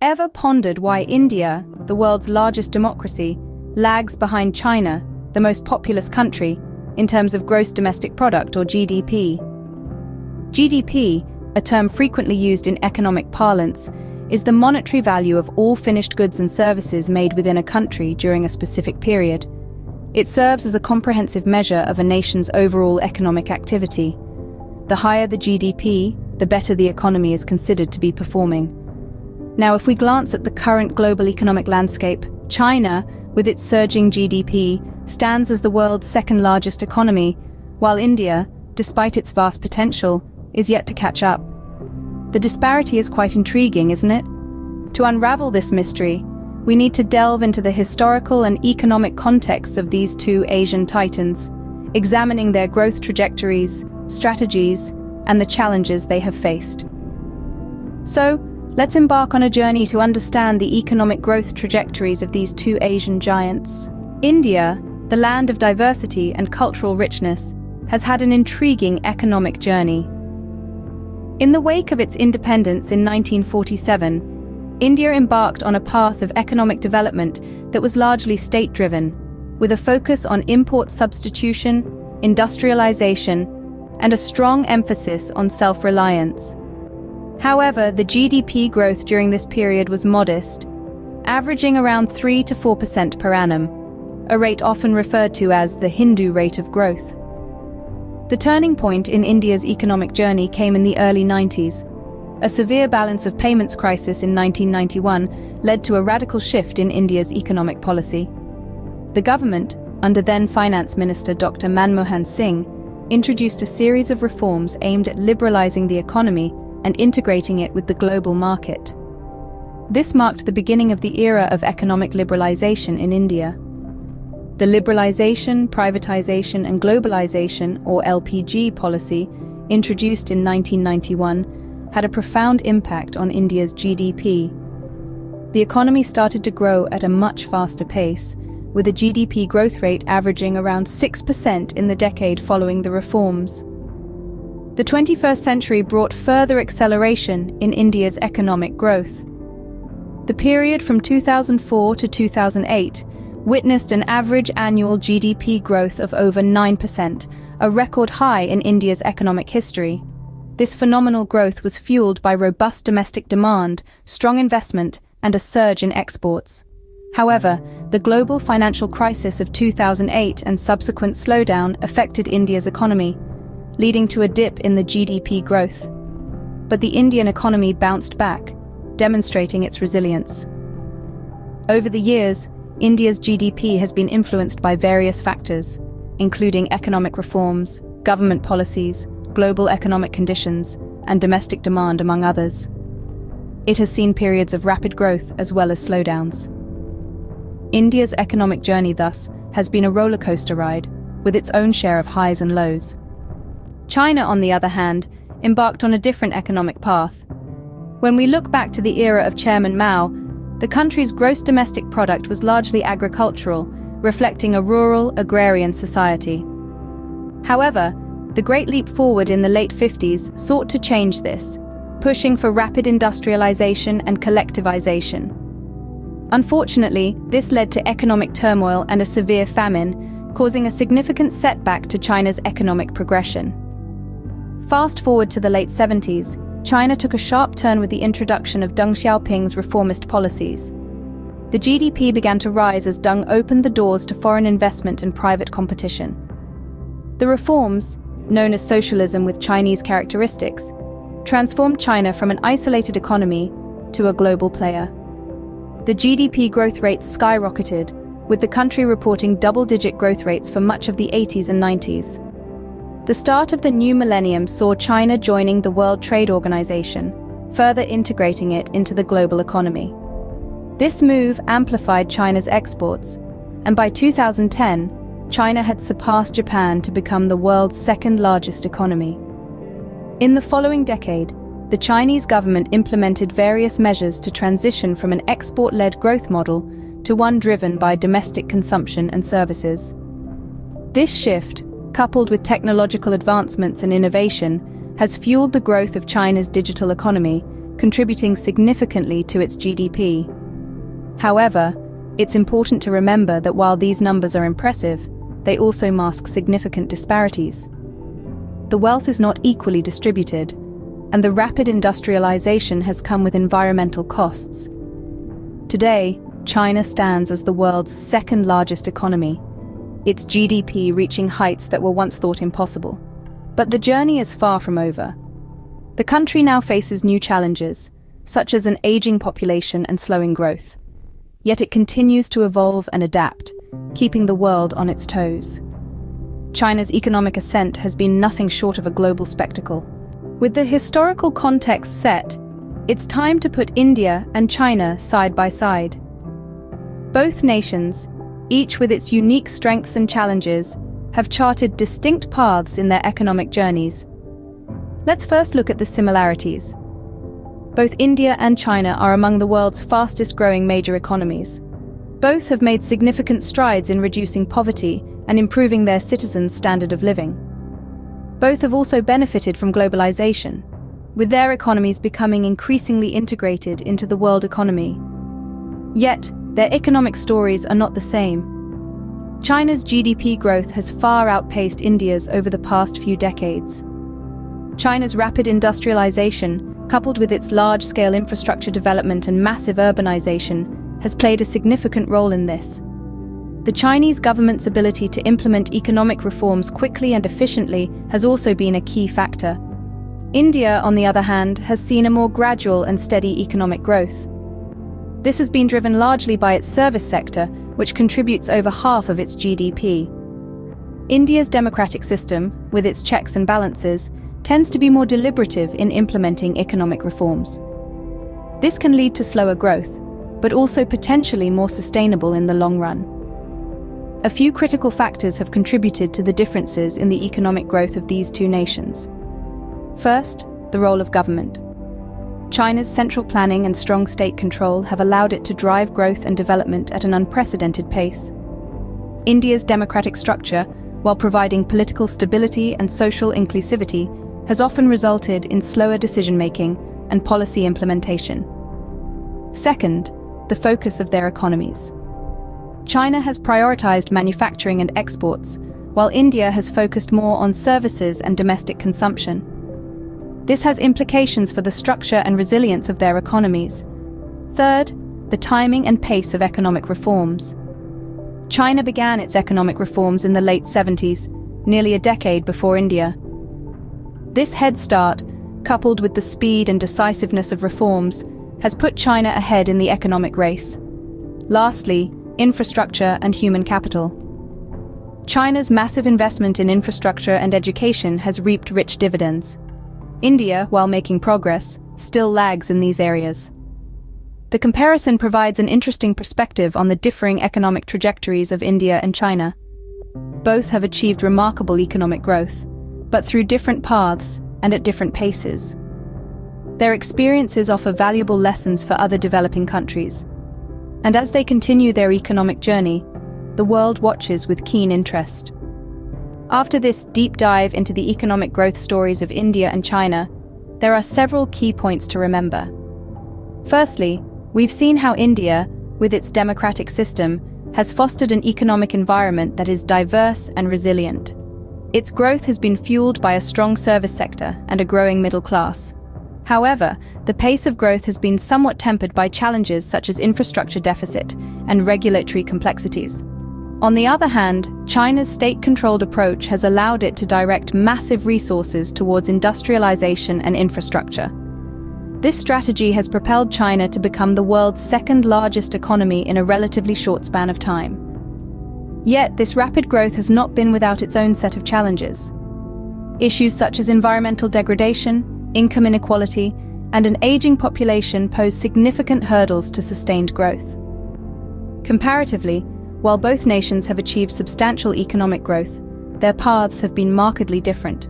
ever pondered why India, the world's largest democracy, lags behind China, the most populous country, in terms of gross domestic product or GDP? GDP, a term frequently used in economic parlance, is the monetary value of all finished goods and services made within a country during a specific period. It serves as a comprehensive measure of a nation's overall economic activity. The higher the GDP, the better the economy is considered to be performing. Now, if we glance at the current global economic landscape, China, with its surging GDP, stands as the world's second-largest economy, while India, despite its vast potential, is yet to catch up. The disparity is quite intriguing, isn't it? To unravel this mystery, we need to delve into the historical and economic contexts of these two Asian titans, examining their growth trajectories, strategies, and the challenges they have faced. So, let's embark on a journey to understand the economic growth trajectories of these two Asian giants. India, the land of diversity and cultural richness, has had an intriguing economic journey. In the wake of its independence in 1947, India embarked on a path of economic development that was largely state-driven, with a focus on import substitution, industrialization, and a strong emphasis on self-reliance. However, the GDP growth during this period was modest, averaging around 3 to 4% per annum, a rate often referred to as the Hindu rate of growth. The turning point in India's economic journey came in the early 90s. A severe balance of payments crisis in 1991 led to a radical shift in India's economic policy. The government, under then Finance Minister Dr. Manmohan Singh, introduced a series of reforms aimed at liberalizing the economy and integrating it with the global market. This marked the beginning of the era of economic liberalization in India. The Liberalization, Privatization and Globalization, or LPG policy, introduced in 1991, had a profound impact on India's GDP. The economy started to grow at a much faster pace, with a GDP growth rate averaging around 6% in the decade following the reforms. The 21st century brought further acceleration in India's economic growth. The period from 2004 to 2008 witnessed an average annual GDP growth of over 9%, a record high in India's economic history. This phenomenal growth was fueled by robust domestic demand, strong investment, and a surge in exports. However, the global financial crisis of 2008 and subsequent slowdown affected India's economy, leading to a dip in the GDP growth. But the Indian economy bounced back, demonstrating its resilience. Over the years, India's GDP has been influenced by various factors, including economic reforms, government policies, global economic conditions, and domestic demand, among others. It has seen periods of rapid growth as well as slowdowns. India's economic journey, thus, has been a roller coaster ride, with its own share of highs and lows. China, on the other hand, embarked on a different economic path. When we look back to the era of Chairman Mao, the country's gross domestic product was largely agricultural, reflecting a rural, agrarian society. However, the Great Leap Forward in the late 50s sought to change this, pushing for rapid industrialization and collectivization. Unfortunately, this led to economic turmoil and a severe famine, causing a significant setback to China's economic progression. Fast forward to the late 70s, China took a sharp turn with the introduction of Deng Xiaoping's reformist policies. The GDP began to rise as Deng opened the doors to foreign investment and private competition. The reforms, known as socialism with Chinese characteristics, transformed China from an isolated economy to a global player. The GDP growth rate skyrocketed, with the country reporting double-digit growth rates for much of the 80s and 90s. The start of the new millennium saw China joining the World Trade Organization, further integrating it into the global economy. This move amplified China's exports, and by 2010, China had surpassed Japan to become the world's second-largest economy. In the following decade, the Chinese government implemented various measures to transition from an export-led growth model to one driven by domestic consumption and services. This shift, coupled with technological advancements and innovation, has fueled the growth of China's digital economy, contributing significantly to its GDP. However, it's important to remember that while these numbers are impressive, they also mask significant disparities. The wealth is not equally distributed, and the rapid industrialization has come with environmental costs. Today, China stands as the world's second-largest economy, its GDP reaching heights that were once thought impossible. But the journey is far from over. The country now faces new challenges, such as an aging population and slowing growth. Yet it continues to evolve and adapt, keeping the world on its toes. China's economic ascent has been nothing short of a global spectacle. With the historical context set, it's time to put India and China side by side. Both nations, each with its unique strengths and challenges, have charted distinct paths in their economic journeys. Let's first look at the similarities. Both India and China are among the world's fastest-growing major economies. Both have made significant strides in reducing poverty and improving their citizens' standard of living. Both have also benefited from globalization, with their economies becoming increasingly integrated into the world economy. Yet, their economic stories are not the same. China's GDP growth has far outpaced India's over the past few decades. China's rapid industrialization, coupled with its large-scale infrastructure development and massive urbanization, has played a significant role in this. The Chinese government's ability to implement economic reforms quickly and efficiently has also been a key factor. India, on the other hand, has seen a more gradual and steady economic growth. This has been driven largely by its service sector, which contributes over half of its GDP. India's democratic system, with its checks and balances, tends to be more deliberative in implementing economic reforms. This can lead to slower growth, but also potentially more sustainable in the long run. A few critical factors have contributed to the differences in the economic growth of these two nations. First, the role of government. China's central planning and strong state control have allowed it to drive growth and development at an unprecedented pace. India's democratic structure, while providing political stability and social inclusivity, has often resulted in slower decision-making and policy implementation. Second, the focus of their economies. China has prioritized manufacturing and exports, while India has focused more on services and domestic consumption. This has implications for the structure and resilience of their economies. Third, the timing and pace of economic reforms. China began its economic reforms in the late 70s, nearly a decade before India. This head start, coupled with the speed and decisiveness of reforms, has put China ahead in the economic race. Lastly, infrastructure and human capital. China's massive investment in infrastructure and education has reaped rich dividends. India, while making progress, still lags in these areas. The comparison provides an interesting perspective on the differing economic trajectories of India and China. Both have achieved remarkable economic growth, but through different paths and at different paces. Their experiences offer valuable lessons for other developing countries. And as they continue their economic journey, the world watches with keen interest. After this deep dive into the economic growth stories of India and China, there are several key points to remember. Firstly, we've seen how India, with its democratic system, has fostered an economic environment that is diverse and resilient. Its growth has been fueled by a strong service sector and a growing middle class. However, the pace of growth has been somewhat tempered by challenges such as infrastructure deficit and regulatory complexities. On the other hand, China's state-controlled approach has allowed it to direct massive resources towards industrialization and infrastructure. This strategy has propelled China to become the world's second-largest economy in a relatively short span of time. Yet, this rapid growth has not been without its own set of challenges. Issues such as environmental degradation, income inequality, and an aging population pose significant hurdles to sustained growth. Comparatively, while both nations have achieved substantial economic growth, their paths have been markedly different.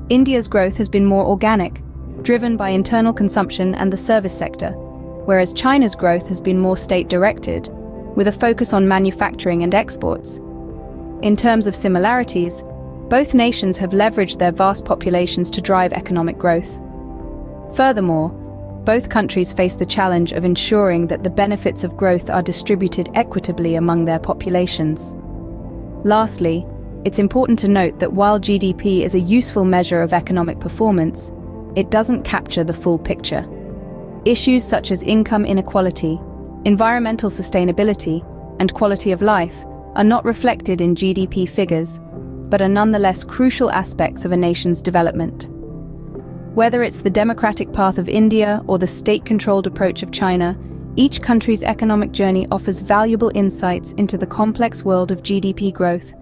India's growth has been more organic, driven by internal consumption and the service sector, whereas China's growth has been more state-directed, with a focus on manufacturing and exports. In terms of similarities, both nations have leveraged their vast populations to drive economic growth. Furthermore, Both countries face the challenge of ensuring that the benefits of growth are distributed equitably among their populations. Lastly, it's important to note that while GDP is a useful measure of economic performance, it doesn't capture the full picture. Issues such as income inequality, environmental sustainability, and quality of life are not reflected in GDP figures, but are nonetheless crucial aspects of a nation's development. Whether it's the democratic path of India or the state-controlled approach of China, each country's economic journey offers valuable insights into the complex world of GDP growth